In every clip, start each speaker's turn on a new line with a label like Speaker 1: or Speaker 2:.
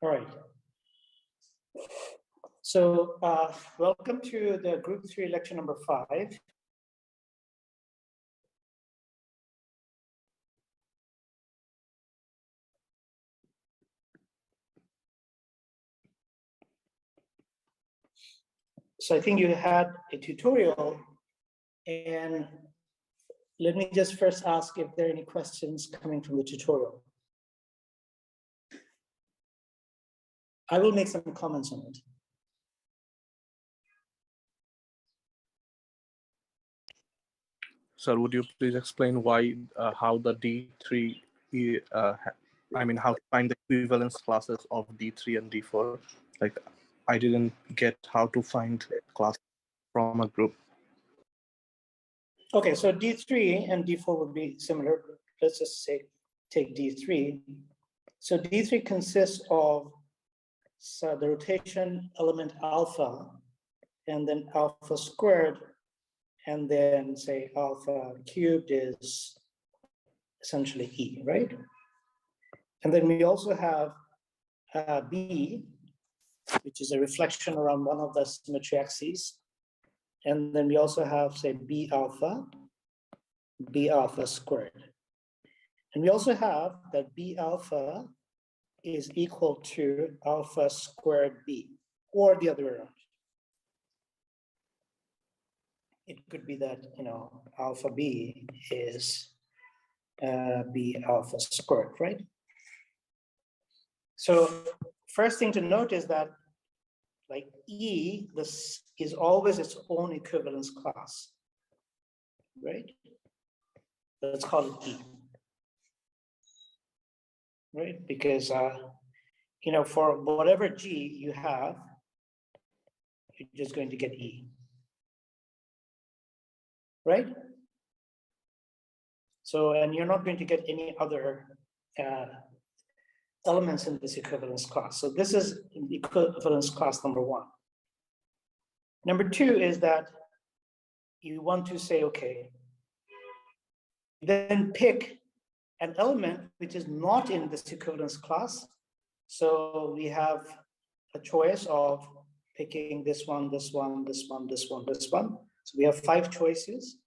Speaker 1: All right. So welcome to the group 3 lecture number 5. So I think you had a tutorial, and let me just first ask if there are any questions coming from the tutorial. I will make some comments on it.
Speaker 2: Sir, would you please explain why, how the D3, I mean, how to find the equivalence classes of D3 and D4? Like, I didn't get how to find class from a group.
Speaker 1: Okay, so D3 and D4 would be similar. Let's just say, take D3. So D3 consists of the rotation element alpha, and then alpha squared, and then say alpha cubed is essentially E, right? And then we also have B, which is a reflection around one of the symmetry axes. And then we also have, say, B alpha squared. And we also have that B alpha is equal to alpha squared B, or the other way around. It could be that, alpha B is B alpha squared, right? So first thing to note is that, like E, this is always its own equivalence class, right? Let's call it E, right? Because, for whatever G you have, you're just going to get E, right? So, and you're not going to get any other elements in this equivalence class. So this is equivalence class number 1. Number 2 is that you want to say, okay, then pick an element which is not in this equivalence class. So we have a choice of picking this one, this one, this one, this one, this one. So we have 5 choices.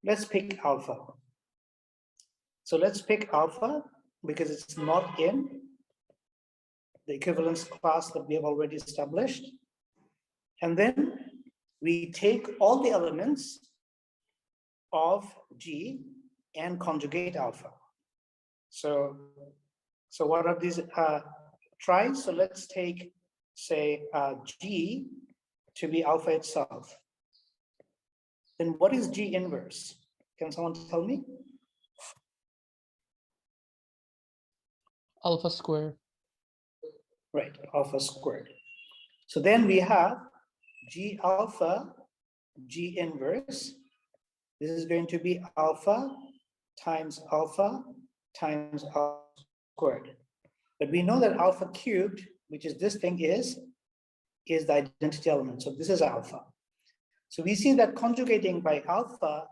Speaker 1: Let's pick alpha. So let's pick alpha because it's not in the equivalence class that we have already established. And then we take all the elements of G and conjugate alpha. So what are these tries? So let's take, say, G to be alpha itself. Then what is G inverse? Can someone tell me?
Speaker 3: Alpha squared.
Speaker 1: Right, alpha squared. So then we have G alpha, G inverse. This is going to be alpha times alpha squared. But we know that alpha cubed, which is this thing, is the identity element. So this is alpha. So we see that conjugating by alpha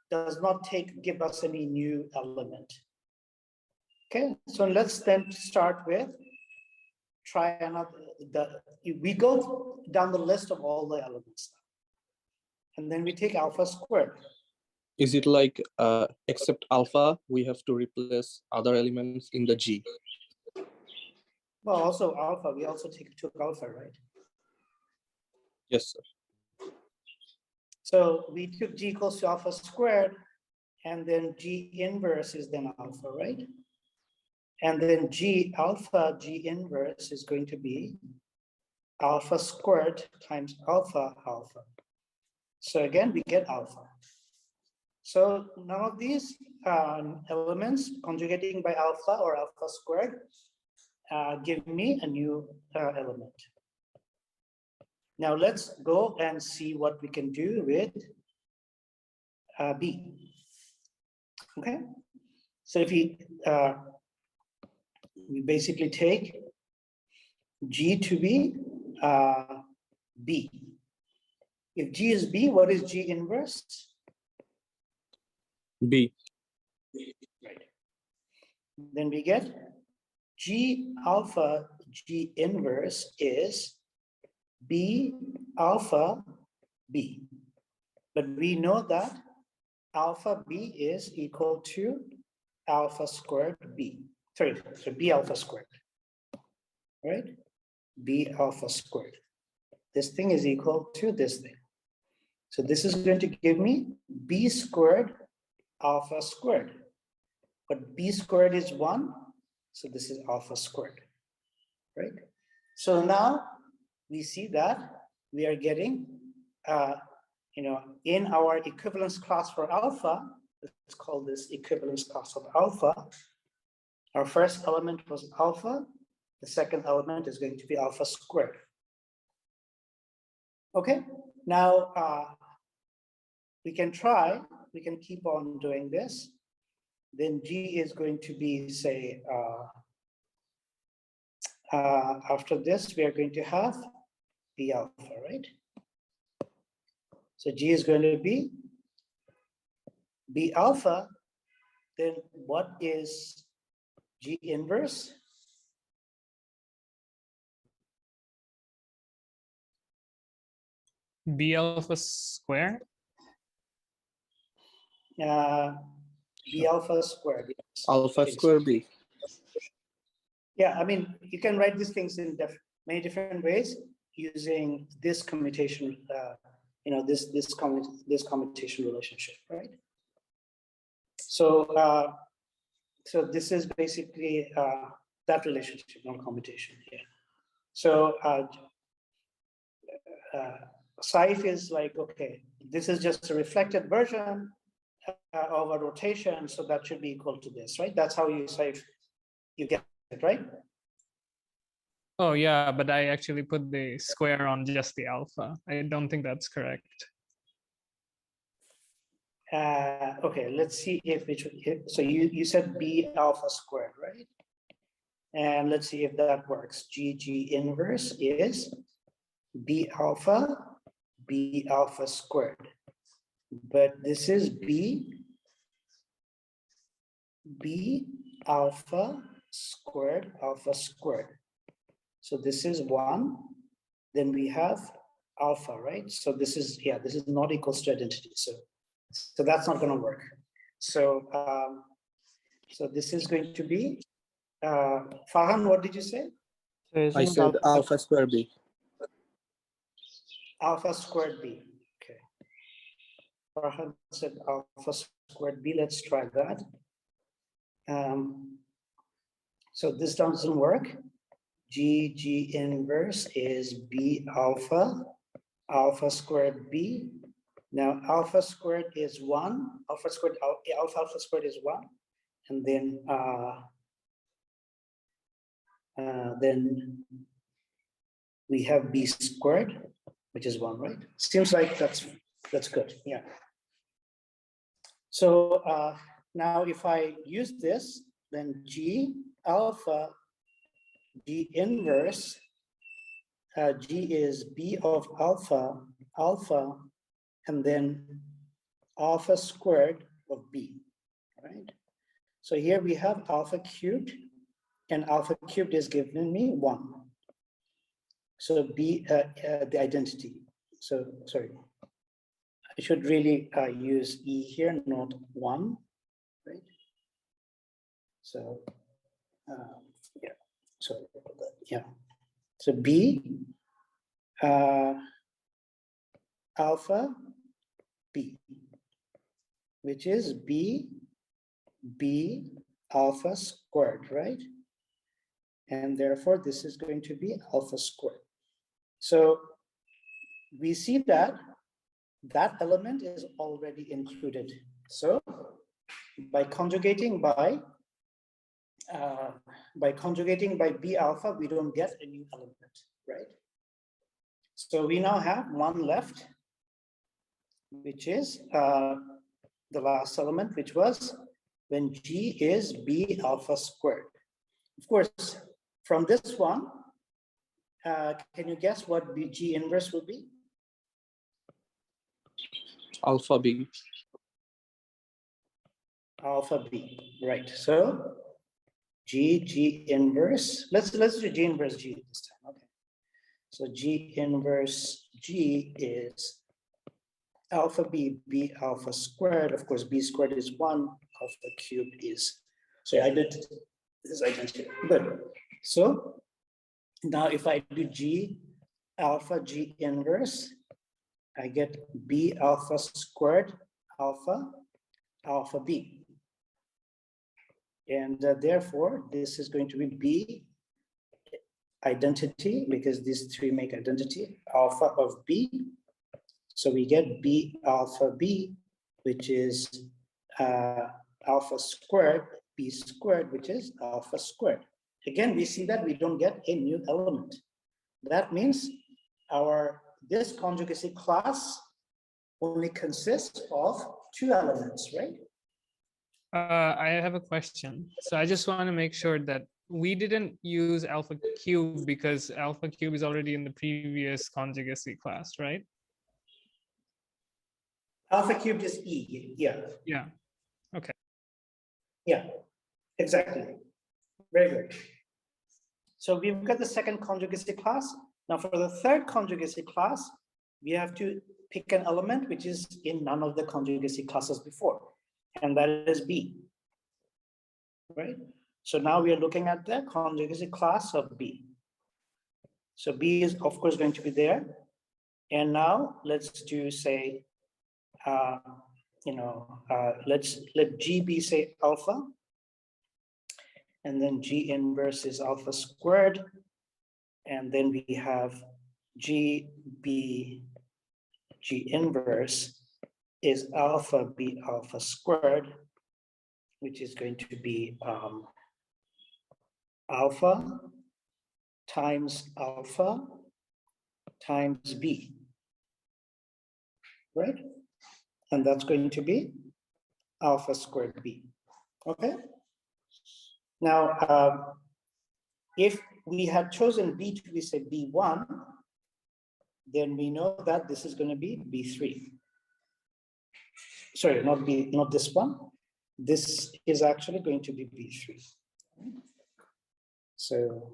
Speaker 1: does not give us any new element. Okay, so let's then start with try another. We go down the list of all the elements, and then we take alpha squared.
Speaker 2: Is it like except alpha, we have to replace other elements in the G?
Speaker 1: Well, also alpha, we also took alpha, right?
Speaker 2: Yes, sir.
Speaker 1: So we took G equals to alpha squared, and then G inverse is then alpha, right? And then G alpha, G inverse is going to be alpha squared times alpha alpha. So again, we get alpha. So none of these elements conjugating by alpha or alpha squared give me a new element. Now let's go and see what we can do with B. Okay, so if we basically take G to be B. If G is B, what is G inverse?
Speaker 2: B.
Speaker 1: Right. Then we get G alpha, G inverse is B alpha B. But we know that alpha B is equal to alpha squared B. Sorry, so B alpha squared, right? B alpha squared. This thing is equal to this thing. So this is going to give me B squared alpha squared. But B squared is 1, so this is alpha squared, right? So now we see that we are getting, in our equivalence class for alpha, let's call this equivalence class of alpha. Our first element was alpha. The second element is going to be alpha squared. Okay, now we can keep on doing this. Then G is going to be, say, after this, we are going to have B alpha, right? So G is going to be B alpha. Then what is G inverse?
Speaker 3: B alpha square?
Speaker 1: B alpha squared. Yes.
Speaker 2: Alpha square B.
Speaker 1: Yeah, I mean, you can write these things in many different ways using this commutation, this commutation relationship, right? So, so this is basically that relationship, non-commutation here. So, Saif is like, okay, this is just a reflected version of a rotation, so that should be equal to this, right? That's how you Saif, you get it, right?
Speaker 3: Oh yeah, but I actually put the square on just the alpha. I don't think that's correct.
Speaker 1: Okay, let's see if it should hit. So you said B alpha squared, right? And let's see if that works. G inverse is B alpha squared. But this is B alpha squared. So this is 1. Then we have alpha, right? So this is, yeah, this is not equals to identity. So that's not going to work. So so this is going to be Farhan, what did you say?
Speaker 2: I said alpha square B.
Speaker 1: Alpha squared B. Okay. Farhan said alpha squared B. Let's try that. So this doesn't work. G inverse is B alpha squared B. Now alpha squared is 1. Alpha squared is 1, and then we have B squared, which is 1, right? Seems like that's good. Yeah. So now if I use this, then G alpha, G inverse, G is B of alpha, and then alpha squared of B, right? So here we have alpha cubed, and alpha cubed is giving me 1. So B, the identity. So, sorry, I should really use E here, not 1, right? So, yeah, sorry about that, yeah. So B, alpha B, which is B alpha squared, right? And therefore this is going to be alpha squared. So we see that that element is already included. So by conjugating by B alpha, we don't get a new element, right? So we now have one left, which is the last element, which was when G is B alpha squared. Of course, from this one, can you guess what G inverse will be?
Speaker 2: Alpha B.
Speaker 1: Alpha B, right. So G inverse. Let's do G inverse G this time. Okay. So G inverse G is alpha B, B alpha squared. Of course, B squared is 1, alpha cubed is, so I did this identity. Good. So now if I do G alpha G inverse, I get B alpha squared alpha alpha B. And therefore, this is going to be B identity, because these three make identity, alpha of B. So we get B alpha B, which is alpha squared, B squared, which is alpha squared. Again, we see that we don't get a new element. That means this conjugacy class only consists of 2 elements, right?
Speaker 3: I have a question. So I just want to make sure that we didn't use alpha cube because alpha cube is already in the previous conjugacy class, right?
Speaker 1: Alpha cubed is E, yeah.
Speaker 3: Yeah. Okay.
Speaker 1: Yeah, exactly. Very good. So we've got the second conjugacy class. Now for the third conjugacy class, we have to pick an element which is in none of the conjugacy classes before, and that is B, right? So now we are looking at the conjugacy class of B. So B is of course going to be there. And now let's do say, let G be say alpha, and then G inverse is alpha squared, and then we have G B G inverse is alpha B alpha squared, which is going to be alpha times alpha times B, right? And that's going to be alpha squared B, okay? Now, if we had chosen B to be say B1, then we know that this is going to be B3. Sorry, not this one. This is actually going to be B3. So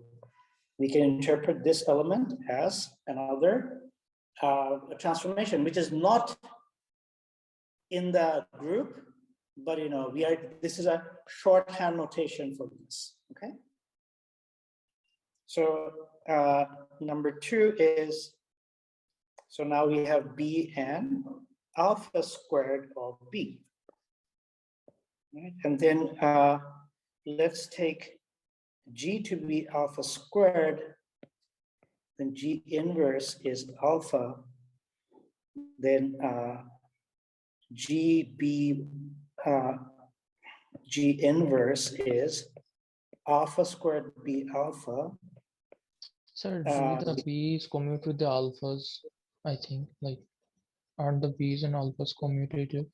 Speaker 1: we can interpret this element as another transformation, which is not in the group, but this is a shorthand notation for this. Okay. So number 2 is, so now we have B and alpha squared of B. Right? And then let's take G to be alpha squared, then G inverse is alpha, then G inverse is alpha squared B alpha.
Speaker 4: Sir, do the B's commute with the alphas? I think, like, aren't the B's and alphas commutative?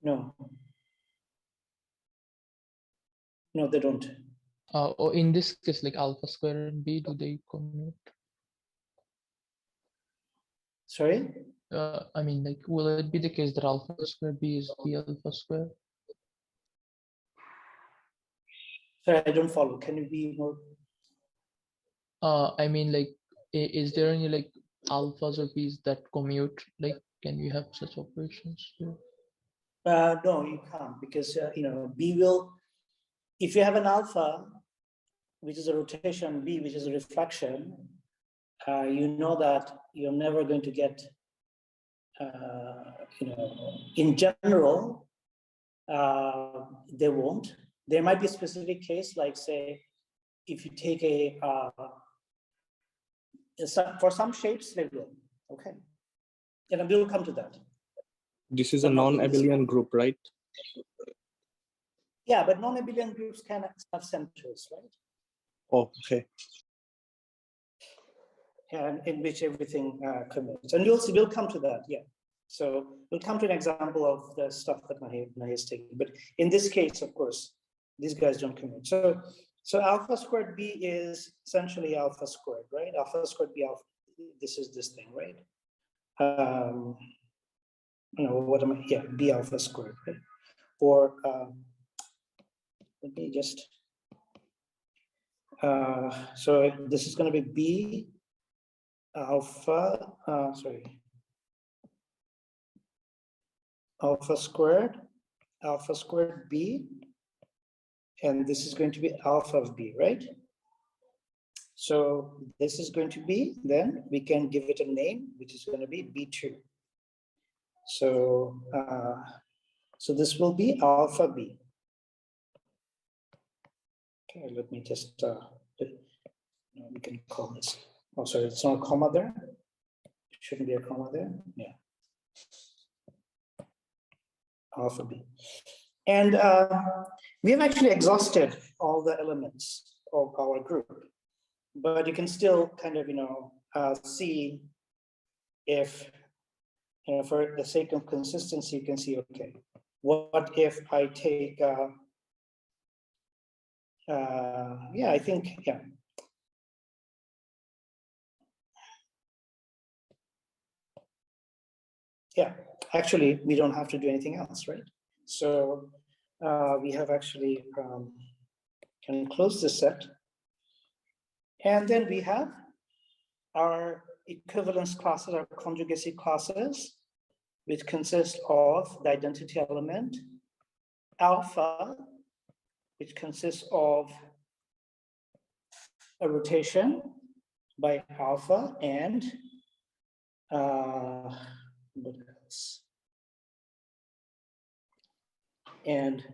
Speaker 1: No. No, they don't.
Speaker 4: Or in this case, like alpha square and B, do they commute?
Speaker 1: Sorry?
Speaker 4: I mean, like, will it be the case that alpha square B is B alpha square?
Speaker 1: Sorry, I don't follow. Can you be more?
Speaker 4: I mean, like, is there any like alphas or B's that commute? Like, can we have such operations here?
Speaker 1: No, you can't, because B will, if you have an alpha, which is a rotation, B, which is a reflection, you know that you're never going to get, in general, they won't. There might be a specific case, like say, if you take for some shapes, they will, okay? And we'll come to that.
Speaker 2: This is a non-abelian group, right?
Speaker 1: Yeah, but non-abelian groups can have centers, right?
Speaker 2: Oh, okay.
Speaker 1: And in which everything commutes. And we'll come to that, yeah. So we'll come to an example of the stuff that Nahi is taking. But in this case, of course, these guys don't commute. So alpha squared B is essentially alpha squared, right? Alpha squared B alpha, this is this thing, right? What am I, yeah, B alpha squared, right? Or let me just So this is going to be B alpha, alpha squared B, and this is going to be alpha of B, right? So this is going to be, then we can give it a name, which is going to be B2. So, so this will be alpha B. Okay, let me just, we can call this, oh, sorry, it's not a comma there. It shouldn't be a comma there, yeah. Alpha B. And we have actually exhausted all the elements of our group, but you can still kind of, see if, for the sake of consistency, you can see, okay, what if I take, yeah, I think, yeah. Yeah, actually, we don't have to do anything else, right? So we have actually can close this set. And then we have our equivalence classes, our conjugacy classes, which consist of the identity element, alpha, which consists of a rotation by alpha, and what else? And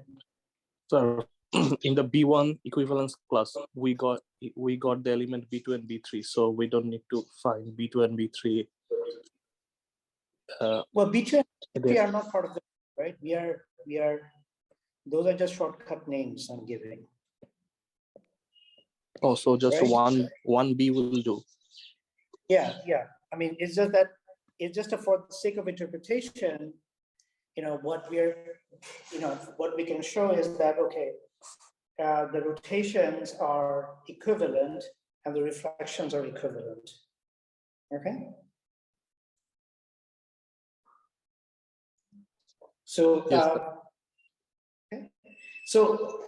Speaker 2: so in the B1 equivalence class, we got the element B2 and B3, so we don't need to find B2 and B3.
Speaker 1: Well, B2 and B3 are not part of the, right? We are, those are just shortcut names I'm giving.
Speaker 2: Oh, so just
Speaker 1: right?
Speaker 2: one B will do.
Speaker 1: Yeah. I mean, it's just that, it's just for the sake of interpretation, what we can show is that, okay, the rotations are equivalent and the reflections are equivalent. Okay. So,
Speaker 2: yes.
Speaker 1: Okay. So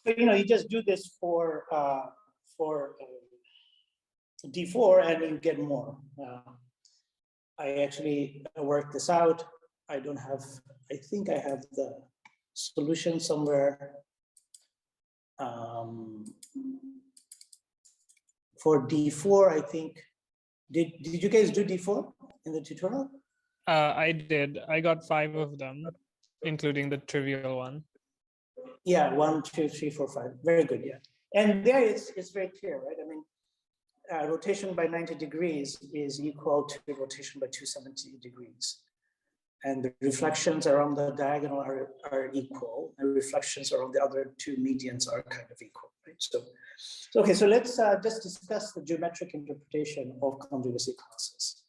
Speaker 1: you just do this for D4 and you get more. I actually worked this out. I think I have the solution somewhere. For D4, I think, did you guys do D4 in the tutorial?
Speaker 3: I did. I got 5 of them, including the trivial one.
Speaker 1: Yeah, 1, 2, 3, 4, 5. Very good, yeah. And there it's very clear, right? I mean, rotation by 90 degrees is equal to rotation by 270 degrees. And the reflections around the diagonal are equal, and reflections around the other two medians are kind of equal, right? So okay, so let's just discuss the geometric interpretation of conjugacy classes.